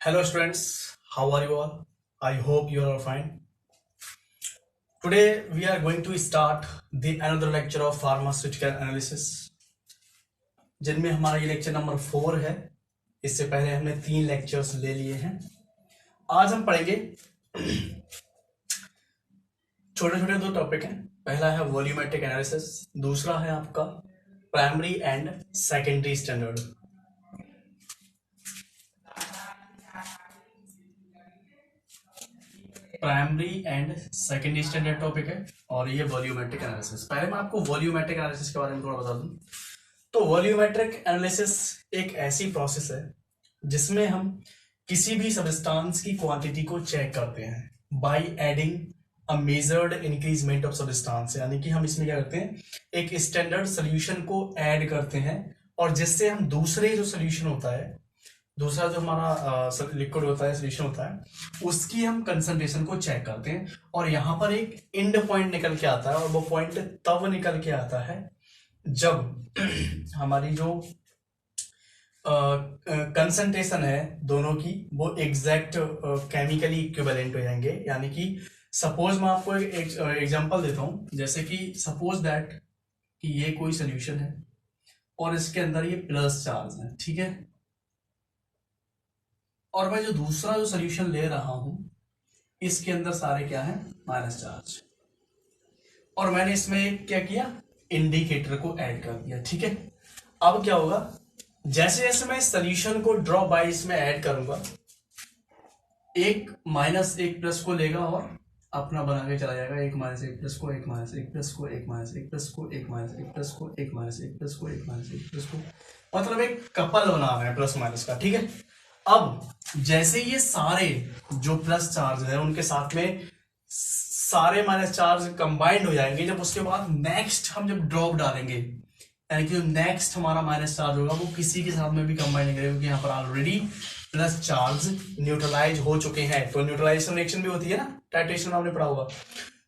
Hello students, how are you all? I hope you are all fine. Today we are going to start the another lecture of pharmaceutical analysis, जिनमें हमारा ये lecture number 4 है। इससे पहले हमने 3 lectures ले लिए हैं। आज हम पढ़ेंगे छोटे छोटे 2 टॉपिक हैं। पहला है वॉल्यूमेट्रिक एनालिसिस, दूसरा है आपका primary and secondary standard. Primary and secondary standard topic है और ये वॉल्यूमेट्रिक एनालिसिस। पहले मैं आपको वॉल्यूमेट्रिक एनालिसिस के बारे में थोड़ा बता दूं। तो वॉल्यूमेट्रिक एनालिसिस एक ऐसी प्रोसेस है जिसमें हम किसी भी सब्सटेंस की क्वांटिटी को चेक करते हैं by adding a measured increment of substance. यानी कि हम इसमें क्या करते हैं, एक स्टैंडर्ड सोल्यूशन को ऐड करते हैं और जिससे हम दूसरे जो सोल्यूशन होता है, दूसरा जो हमारा लिक्विड होता है, सोल्यूशन होता है, उसकी हम कंसंट्रेशन को चेक करते हैं। और यहां पर एक एंड पॉइंट निकल के आता है और वो पॉइंट तब निकल के आता है जब हमारी जो कंसंट्रेशन है दोनों की वो एग्जैक्ट केमिकली इक्विवेलेंट हो जाएंगे। यानी कि सपोज मैं आपको एक एग्जांपल देता हूं, जैसे कि सपोज दैट कि ये कोई सोल्यूशन है और इसके अंदर ये प्लस चार्ज है, ठीक है। और मैं जो दूसरा जो सोल्यूशन ले रहा हूं इसके अंदर सारे क्या है, माइनस चार्ज। और मैंने इसमें क्या किया, इंडिकेटर को ऐड कर दिया, ठीक है। अब क्या होगा, जैसे जैसे मैं इस सोल्यूशन को ड्रॉप बाय इसमें ऐड करूंगा, एक माइनस एक प्लस को लेगा और अपना बना के चला जाएगा। एक माइनस एक प्लस को, एक माइनस एक प्लस को, एक माइनस एक प्लस को, एक माइनस एक प्लस को, एक माइनस एक प्लस को, एक माइनस एक प्लस को, मतलब एक कपल बना रहे हैं प्लस माइनस का, ठीक है। अब जैसे ये सारे जो प्लस चार्ज है उनके साथ में सारे माइनस चार्ज कंबाइंड हो जाएंगे, जब उसके बाद नेक्स्ट हम जब ड्रॉप डालेंगे, यानी कि नेक्स्ट हमारा माइनस चार्ज होगा वो किसी के साथ में भी कंबाइन नहीं करेगा, क्योंकि यहाँ पर ऑलरेडी प्लस चार्ज न्यूट्रलाइज हो चुके हैं। तो न्यूट्रलाइजेशन रिएक्शन भी होती है ना, टाइट्रेशन में आपने पढ़ा होगा।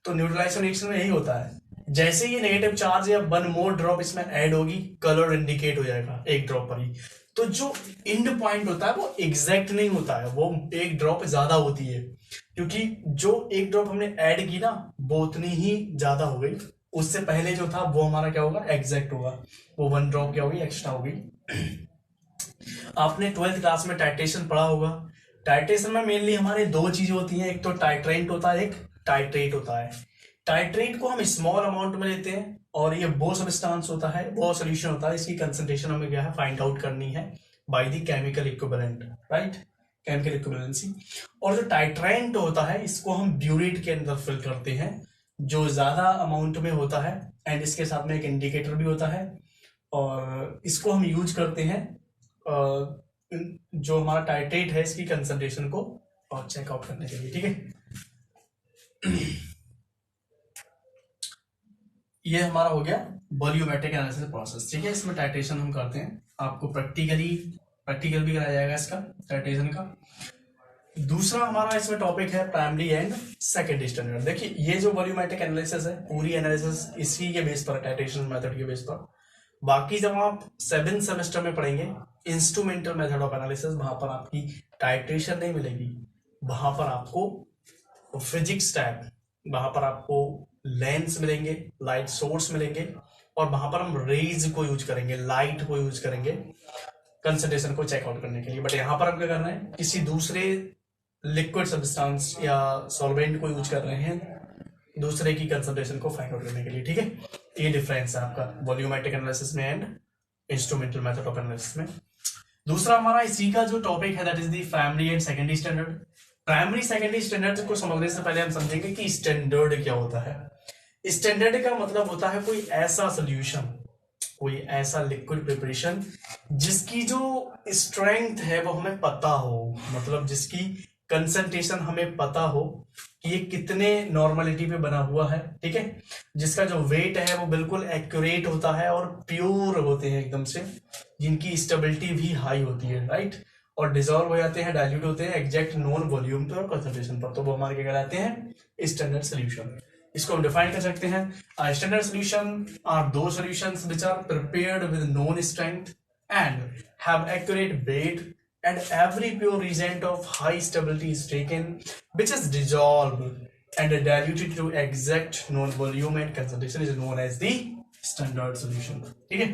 तो न्यूट्रलाइजेशन रिएक्शन में यही होता है, जैसे ये नेगेटिव चार्ज या वन मोर ड्रॉप इसमें ऐड होगी, कलर इंडिकेट हो जाएगा एक ड्रॉप पर ही। तो जो एंड पॉइंट होता है वो एग्जैक्ट नहीं होता है, वो एक ड्रॉप ज्यादा होती है, क्योंकि जो एक ड्रॉप हमने ऐड की ना वो उतनी ही ज्यादा हो गई। उससे पहले जो था वो हमारा क्या होगा, एग्जैक्ट होगा। वो वन ड्रॉप क्या होगी, एक्स्ट्रा होगी। आपने 12th क्लास में टाइट्रेशन पढ़ा होगा। टाइट्रेशन में मेनली हमारे 2 चीजें होती हैं, एक तो टाइट्रेंट होता है, एक टाइट्रेट होता है। टाइट्रेट को हम स्मॉल अमाउंट में लेते हैं और ये वो सब्सटेंस होता है, वो सोल्यूशन होता है, इसकी कंसंट्रेशन हमें क्या है, फाइंड आउट करनी है by the chemical equivalent, right, chemical equivalency. और जो टाइट्रेंट होता है इसको हम ब्यूरेट के अंदर फिल करते हैं, जो ज्यादा अमाउंट में होता है, एंड इसके साथ में एक इंडिकेटर भी होता है। और इसको हम यूज करते हैं जो हमारा टाइट्रेट है इसकी कंसंट्रेशन को और चेकआउट करने के लिए, ठीक है। ये हमारा हो गया वॉल्यूमेट्रिक एनालिसिस प्रोसेस, ठीक है। इसमें टाइट्रेशन हम करते हैं, आपको प्रैक्टिकल भी कराया जाएगा इसका, टाइट्रेशन का। दूसरा हमारा इसमें टॉपिक है प्राइमरी एंड सेकेंडरी स्टैंडर्ड। देखिए ये जो वॉल्यूमेट्रिक एनालिसिस है, पूरी एनालिसिस इसी के बेस पर, टाइट्रेशन मेथड के बेस पर। बाकी जब आप 7th सेमेस्टर में पढ़ेंगे इंस्ट्रूमेंटल मेथड ऑफ एनालिसिस, वहां पर आपकी टाइट्रेशन नहीं मिलेगी, वहां पर आपको फिजिक्स टाइप, वहां पर आपको लेंस मिलेंगे, लाइट सोर्स मिलेंगे, और वहां पर हम रेज को यूज करेंगे, लाइट को यूज करेंगे कंसंट्रेशन को चेकआउट करने के लिए। बट यहां पर हम क्या कर रहे हैं, किसी दूसरे लिक्विड सब्सटेंस या सॉल्वेंट को यूज कर रहे हैं दूसरे की कंसंट्रेशन को फाइंड आउट करने के लिए, ठीक है। ये डिफरेंस है आपका वॉल्यूमेट्रिक एनालिसिस में and instrumental method of analysis में। दूसरा हमारा इसी का जो टॉपिक है that is the primary and secondary standard. Primary secondary standard को समझने से पहले हम समझेंगे कि स्टैंडर्ड क्या होता है। स्टैंडर्ड का मतलब होता है कोई ऐसा सोल्यूशन, कोई ऐसा लिक्विड प्रिपरेशन जिसकी जो स्ट्रेंथ है वो हमें पता हो, मतलब जिसकी कंसंट्रेशन हमें पता हो कि ये कितने नॉर्मलिटी पे बना हुआ है, ठीक है। जिसका जो वेट है वो बिल्कुल एक्यूरेट होता है और प्योर होते हैं एकदम से, जिनकी स्टेबिलिटी भी हाई होती है, राइट, और डिजॉल्व हो जाते हैं, डाइल्यूट होते हैं एग्जैक्ट नॉन वॉल्यूम पे और कंसंट्रेशन पर। तो वो हमारे क्या कहलाते हैं, स्टैंडर्ड सोल्यूशन। इसको हम डिफाइन कर सकते हैं, standard solution are those solutions which are prepared with known strength and have accurate weight and every pure reagent of high stability is taken, which is dissolved and diluted to exact known volume and concentration is known as the standard solution. ठीक है,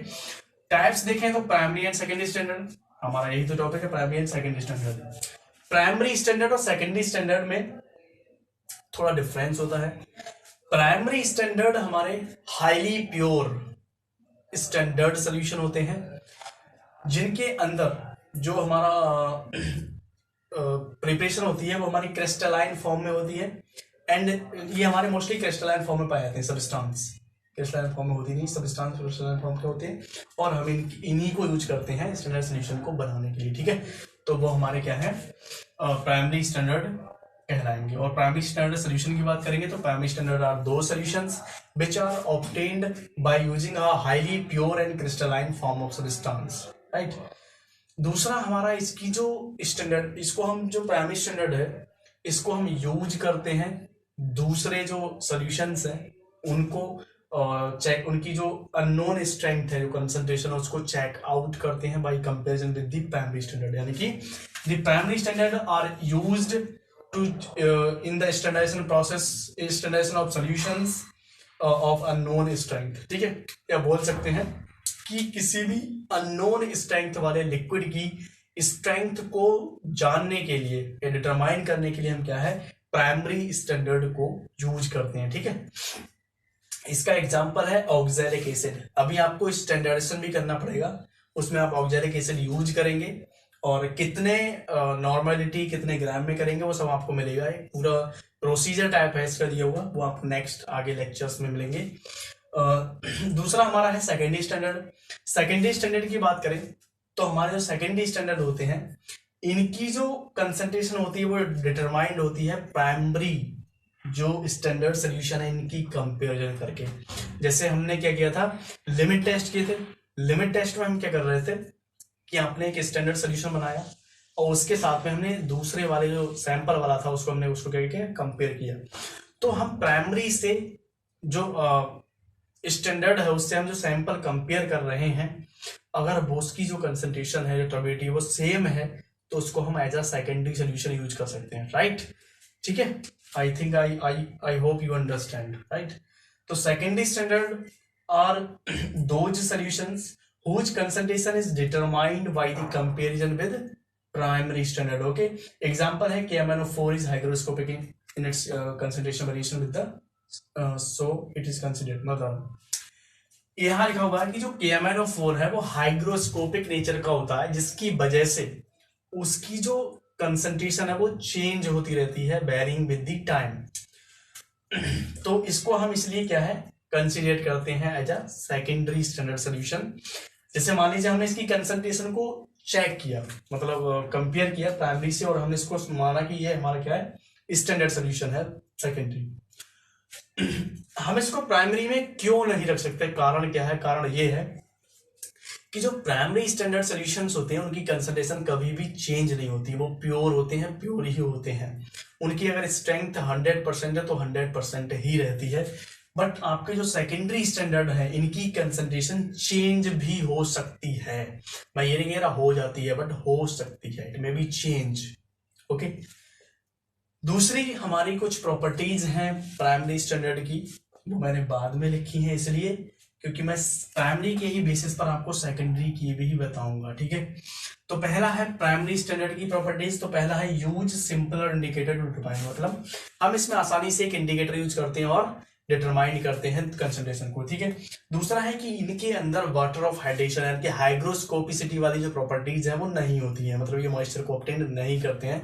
types देखें तो primary and secondary standard, हमारा यही तो topic है, primary and secondary standard. Primary standard और secondary standard में थोड़ा डिफरेंस होता है। प्राइमरी स्टैंडर्ड हमारे हाईली प्योर स्टैंडर्ड सॉल्यूशन होते हैं, जिनके अंदर जो हमारा प्रिपरेशन होती है वो हमारी क्रिस्टलाइन फॉर्म में होती है, एंड ये हमारे मोस्टली क्रिस्टलाइन फॉर्म में पाए जाते हैं। सब्सटेंस क्रिस्टलाइन फॉर्म में होती नहीं, सब्सटेंस क्रिस्टलाइन फॉर्म के होते हैं, और हम इन्हीं को यूज करते हैं स्टैंडर्ड सॉल्यूशन को बनाने के लिए। ठीक है, तो वो हमारे क्या है, प्राइमरी स्टैंडर्ड कहलाएंगे। और प्राइमरी स्टैंडर्ड सॉल्यूशन की बात करेंगे तो primary standard are those solutions which are obtained by using a highly pure and crystalline form of substance, right. दूसरा हमारा इसकी जो स्टैंडर्ड, इसको हम जो प्राइमरी स्टैंडर्ड है इसको हम यूज करते हैं दूसरे जो सॉल्यूशंस हैं उनको चेक, उनकी जो अननोन स्ट्रेंथ है, जो कंसंट्रेशन है, उसको चेक आउट करते हैं by comparison with the primary standard. यानी कि the primary standard are used to in the standardization process, standardization of solutions of unknown strength. ठीक है, या बोल सकते हैं कि किसी भी अननोन स्ट्रेंथ वाले लिक्विड की स्ट्रेंथ को जानने के लिए या डिटरमाइन करने के लिए हम क्या है, प्राइमरी स्टैंडर्ड को यूज करते हैं। ठीक है, इसका एग्जांपल है ऑक्सैलिक एसिड। अभी आपको स्टैंडर्डाइजेशन भी करना पड़ेगा, उसमें आप ऑक्सैलिक एसिड यूज करेंगे और कितने नॉर्मलिटी कितने ग्राम में करेंगे वो सब आपको मिलेगा। एक पूरा प्रोसीजर टाइप है इसका दिया हुआ, वो आपको नेक्स्ट आगे लेक्चर्स में मिलेंगे। दूसरा हमारा है सेकेंडरी स्टैंडर्ड। सेकेंडरी स्टैंडर्ड की बात करें तो हमारे जो सेकेंडरी स्टैंडर्ड होते हैं इनकी जो कंसंट्रेशन होती है वो डिटरमाइंड होती है प्राइमरी जो स्टैंडर्ड सॉल्यूशन है इनकी कंपैरिजन करके। जैसे हमने क्या किया था, लिमिट टेस्ट किए थे। लिमिट टेस्ट में हम क्या कर रहे थे कि आपने एक स्टैंडर्ड सॉल्यूशन बनाया और उसके साथ में हमने दूसरे वाले जो सैंपल वाला था उसको हमने उसको क्या किया, कंपेयर किया। तो हम प्राइमरी से जो स्टैंडर्ड है उससे हम जो सैंपल कंपेयर कर रहे हैं, अगर वो उसकी जो कंसंट्रेशन है, जो टर्बिडिटी वो सेम है तो उसको हम as a secondary solution use कर सकते हैं, राइट। ठीक है, I think I hope you understand, right. तो secondary standard are those solutions whose concentration is determined by the comparison with primary standard. Okay, example है KMnO4 is hygroscopic in its concentration variation with the so it is considered। मतलब यहाँ लिखा हुआ है कि जो KMnO4 है वो हाइग्रोस्कोपिक नेचर का होता है, जिसकी वजह से उसकी जो कंसंट्रेशन है वो चेंज होती रहती है वेरिंग विद द टाइम। तो इसको हम इसलिए क्या है कंसिडर करते हैं as a secondary standard solution. जैसे मान लीजिए हमने इसकी कंसंट्रेशन को चेक किया, मतलब कंपेयर किया प्राइमरी से, और हमने इसको माना कि ये हमारा क्या है, स्टैंडर्ड सॉल्यूशन है सेकेंडरी। हम इसको प्राइमरी में क्यों नहीं रख सकते, कारण क्या है? कारण ये है कि जो प्राइमरी स्टैंडर्ड सॉल्यूशंस होते हैं उनकी कंसंट्रेशन कभी भी चेंज नहीं होती, वो प्योर होते हैं, प्योर ही होते हैं। उनकी अगर स्ट्रेंथ 100% है तो 100% ही रहती है। बट आपके जो सेकेंडरी स्टैंडर्ड है इनकी कंसंट्रेशन चेंज भी हो सकती है। मैं ये नहीं कह रहा हो जाती है, बट हो सकती है, it may be change. Okay, दूसरी हमारी कुछ प्रॉपर्टीज हैं प्राइमरी स्टैंडर्ड की, वो मैंने बाद में लिखी हैं इसलिए क्योंकि मैं प्राइमरी के ही बेसिस पर आपको सेकेंडरी की भी बताऊंगा। ठीक है, तो पहला है प्राइमरी स्टैंडर्ड की प्रॉपर्टीज। तो पहला है use simpler indicator to define, मतलब हम इसमें आसानी से एक इंडिकेटर यूज करते हैं और डिटरमाइन करते हैं कंसंट्रेशन को। ठीक है, दूसरा है कि इनके अंदर वाटर ऑफ हाइड्रेशन यानी कि हाइग्रोस्कोपिसिटी वाली जो प्रॉपर्टीज है वो नहीं होती है, मतलब ये मॉइस्चर को ऑब्टेन नहीं करते हैं।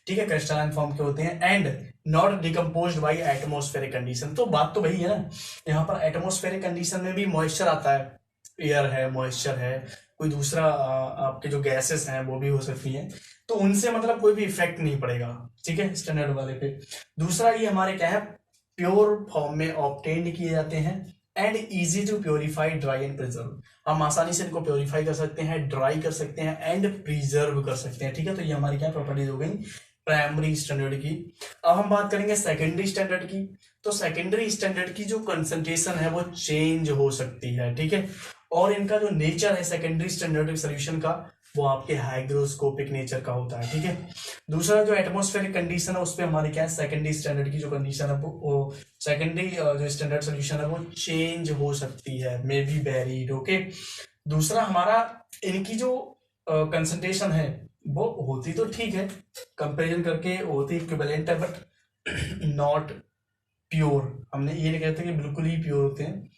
ठीक है, क्रिस्टलाइन फॉर्म के होते हैं and not decomposed by atmospheric condition. तो बात तो वही है ना, यहाँ पर एटमॉस्फेरिक कंडीशन में भी मॉइस्चर आता है, एयर है, मॉइस्चर है, कोई दूसरा आपके जो गैसेस हैं वो भी हो सकती हैं, तो उनसे मतलब कोई भी इफेक्ट नहीं पड़ेगा। ठीक है, स्टैंडर्ड वाले पे। दूसरा ये हमारे क्या है, प्योर फॉर्म में ऑब्टेन्ड किए जाते हैं and easy to purify, dry and preserve. हम आसानी से इनको प्योरीफाई कर सकते हैं, ड्राई कर सकते हैं एंड प्रिजर्व कर सकते हैं। ठीक है, तो ये हमारी क्या प्रॉपर्टीज हो गई प्राइमरी स्टैंडर्ड की। अब हम बात करेंगे सेकेंडरी स्टैंडर्ड की। तो सेकेंडरी स्टैंडर्ड की जो कंसंट्रेशन है वो चेंज हो सकती है। ठीक है, और इनका जो नेचर है सेकेंडरी स्टैंडर्ड सॉल्यूशन का वो आपके हाइग्रोस्कोपिक नेचर का होता है, ठीक है। दूसरा जो एटमॉस्फेरिक कंडीशन है उस पर हमारी क्या है, सेकेंडरी स्टैंडर्ड की जो कंडीशन है वो सेकेंडरी जो स्टैंडर्ड सोल्यूशन है वो चेंज हो सकती है, मे बी वेरीड, ओके। दूसरा हमारा इनकी जो कंसंट्रेशन है वो होती तो ठीक है, कंपेरिजन करके होती इक्विवेलेंट है, बट नॉट प्योर। हमने ये नहीं कहते कि बिल्कुल ही प्योर होते हैं।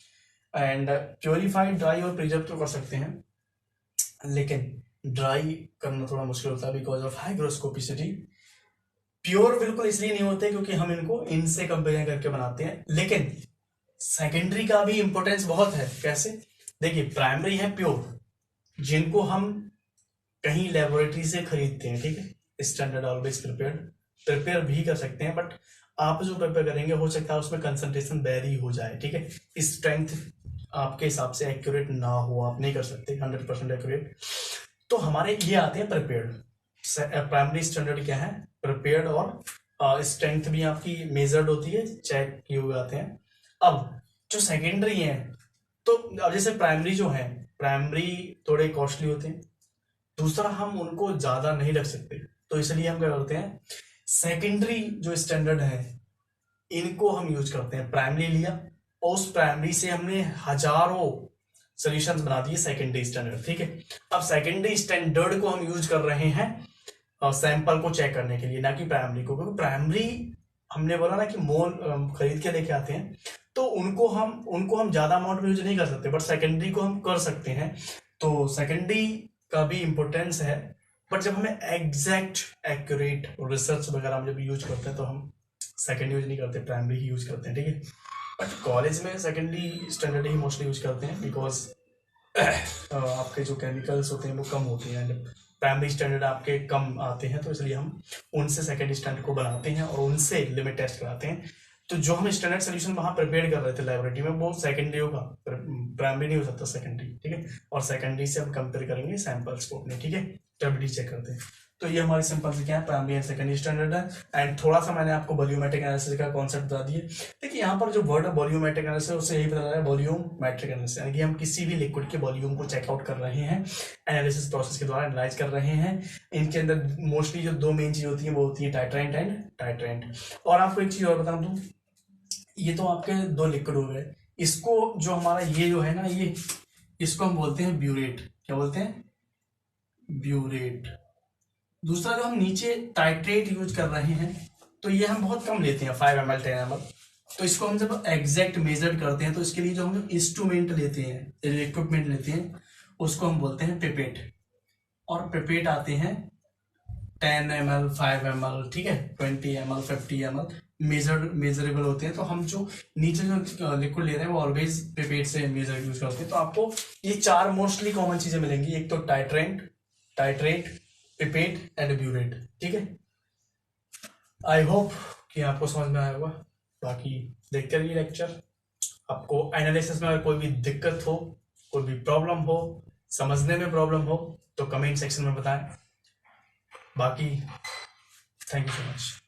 एंड प्योरीफाइड, ड्राई और प्रिजर्व तो कर सकते हैं, लेकिन ड्राई करना थोड़ा मुश्किल होता है बिकॉज ऑफ हाइग्रोस्कोपिसिटी। प्योर बिल्कुल इसलिए नहीं होते क्योंकि हम इनको इनसे कंपेयर करके बनाते हैं, लेकिन सेकेंडरी का भी इंपॉर्टेंस बहुत है। कैसे? देखिए, प्राइमरी है प्योर, जिनको हम कहीं लेबोरेटरी से खरीदते हैं, ठीक है। स्टैंडर्ड ऑलवेज प्रिपेयर भी कर सकते हैं, बट आप जो प्रिपेयर करेंगे हो सकता है उसमें कंसंट्रेशन वेरी हो जाए, ठीक है। स्ट्रेंथ आपके हिसाब से एक्यूरेट ना हो, आप नहीं कर सकते 100% एक्यूरेट। तो हमारे ये आते हैं प्रिपेयर्ड। प्राइमरी स्टैंडर्ड क्या है? प्रिपेयर्ड, और स्ट्रेंथ भी आपकी मेजर्ड होती है, चेक किए हुए आते हैं। अब जो सेकेंडरी है, तो अब जैसे प्राइमरी जो है, प्राइमरी थोड़े कॉस्टली होते हैं। दूसरा, हम उनको ज्यादा नहीं रख सकते, तो इसलिए हम क्या करते हैं, सेकेंडरी जो स्टैंडर्ड है इनको हम यूज करते हैं। प्राइमरी लिया और उस प्राइमरी से हमने हजारों सॉल्यूशंस बना दिए सेकेंडरी स्टैंडर्ड, ठीक है। अब सेकेंडरी स्टैंडर्ड को हम यूज कर रहे हैं सैंपल को चेक करने के लिए, ना कि प्राइमरी को, क्योंकि प्राइमरी हमने बोला ना कि मोल खरीद के लेके आते हैं, तो उनको हम ज्यादा अमाउंट में यूज नहीं कर सकते, बट सेकेंडरी को हम कर सकते हैं। तो सेकेंडरी का भी इंपॉर्टेंस है, बट जब हमें एग्जैक्ट एक्यूरेट रिसर्च वगैरह हम जब यूज करते हैं तो हम सेकेंडरी यूज नहीं करते, प्राइमरी ही यूज करते हैं, ठीक है। बट कॉलेज में सेकेंडरी स्टैंडर्ड ही मोस्टली यूज करते हैं, बिकॉज आपके जो केमिकल्स होते हैं वो कम होते हैं, जब प्राइमरी स्टैंडर्ड आपके कम आते हैं, तो इसलिए हम उनसे सेकेंडरी स्टैंडर्ड को बनाते हैं और उनसे लिमिट टेस्ट कराते हैं। तो जो हम स्टैंडर्ड सोल्यूशन वहां प्रिपेयर कर रहे थे लेबोरेटरी में, वो सेकेंडरी होगा, प्राइमरी नहीं हो सकता सेकेंडरी, ठीक है। और सेकेंडरी से हम कंपेयर करेंगे सैंपल्स को अपने, ठीक है, स्टेबिलिटी चेक करते हैं। तो ये हमारी सिंपल से क्या है, प्राइमरी एंड सेकेंडरी स्टैंडर्ड है। एंड थोड़ा सा मैंने आपको वॉल्यूमेट्रिक एनालिसिस का कॉन्सेप्ट बता दिए। देखिए यहाँ पर जो वर्ड है वॉल्यूमेट्रिक एनालिसिस, उससे यही पता चला है वॉल्यूमेट्रिक एनालिसिस, यानी कि हम किसी भी लिक्विड के वॉल्यूम को चेकआउट कर रहे हैं, एनालिसिस प्रोसेस के द्वारा एनालाइज कर रहे हैं। इनके अंदर मोस्टली जो दो मेन चीज होती है वो होती है टाइट्रेंट एंड टाइट्रेंट। और आपको एक चीज और बता दूं, ये तो आपके दो लिक्विड हो गए, इसको जो हमारा ये जो है ना, ये इसको हम बोलते हैं ब्यूरेट। क्या बोलते हैं? ब्यूरेट। दूसरा जो हम नीचे टाइट्रेट यूज कर रहे हैं, तो ये हम बहुत कम लेते हैं, 5 ml 10 ml। तो इसको हम जब एग्जैक्ट मेजर करते हैं तो इसके लिए जो हम इंस्ट्रूमेंट लेते हैं, इक्विपमेंट लेते हैं, उसको हम बोलते हैं पिपेट। और पिपेट आते हैं 10 ml 5 ml, ठीक है, 20 ml 50 ml मेजरेबल होते हैं। तो हम जो नीचे जो लिक्विड ले रहे हैं वो ऑलवेज पिपेट से मेजर यूज करते हैं। तो आपको ये चार मोस्टली कॉमन चीजें मिलेंगी, एक तो टाइट्रेट, पिपेट एंड ब्यूरेट, ठीक है। आई होप कि आपको समझ में आया होगा। बाकी देखते रहिए लेक्चर। आपको एनालिसिस में अगर कोई भी दिक्कत हो, कोई भी प्रॉब्लम हो, समझने में प्रॉब्लम हो, तो कमेंट सेक्शन में बताएं। बाकी थैंक यू सो मच।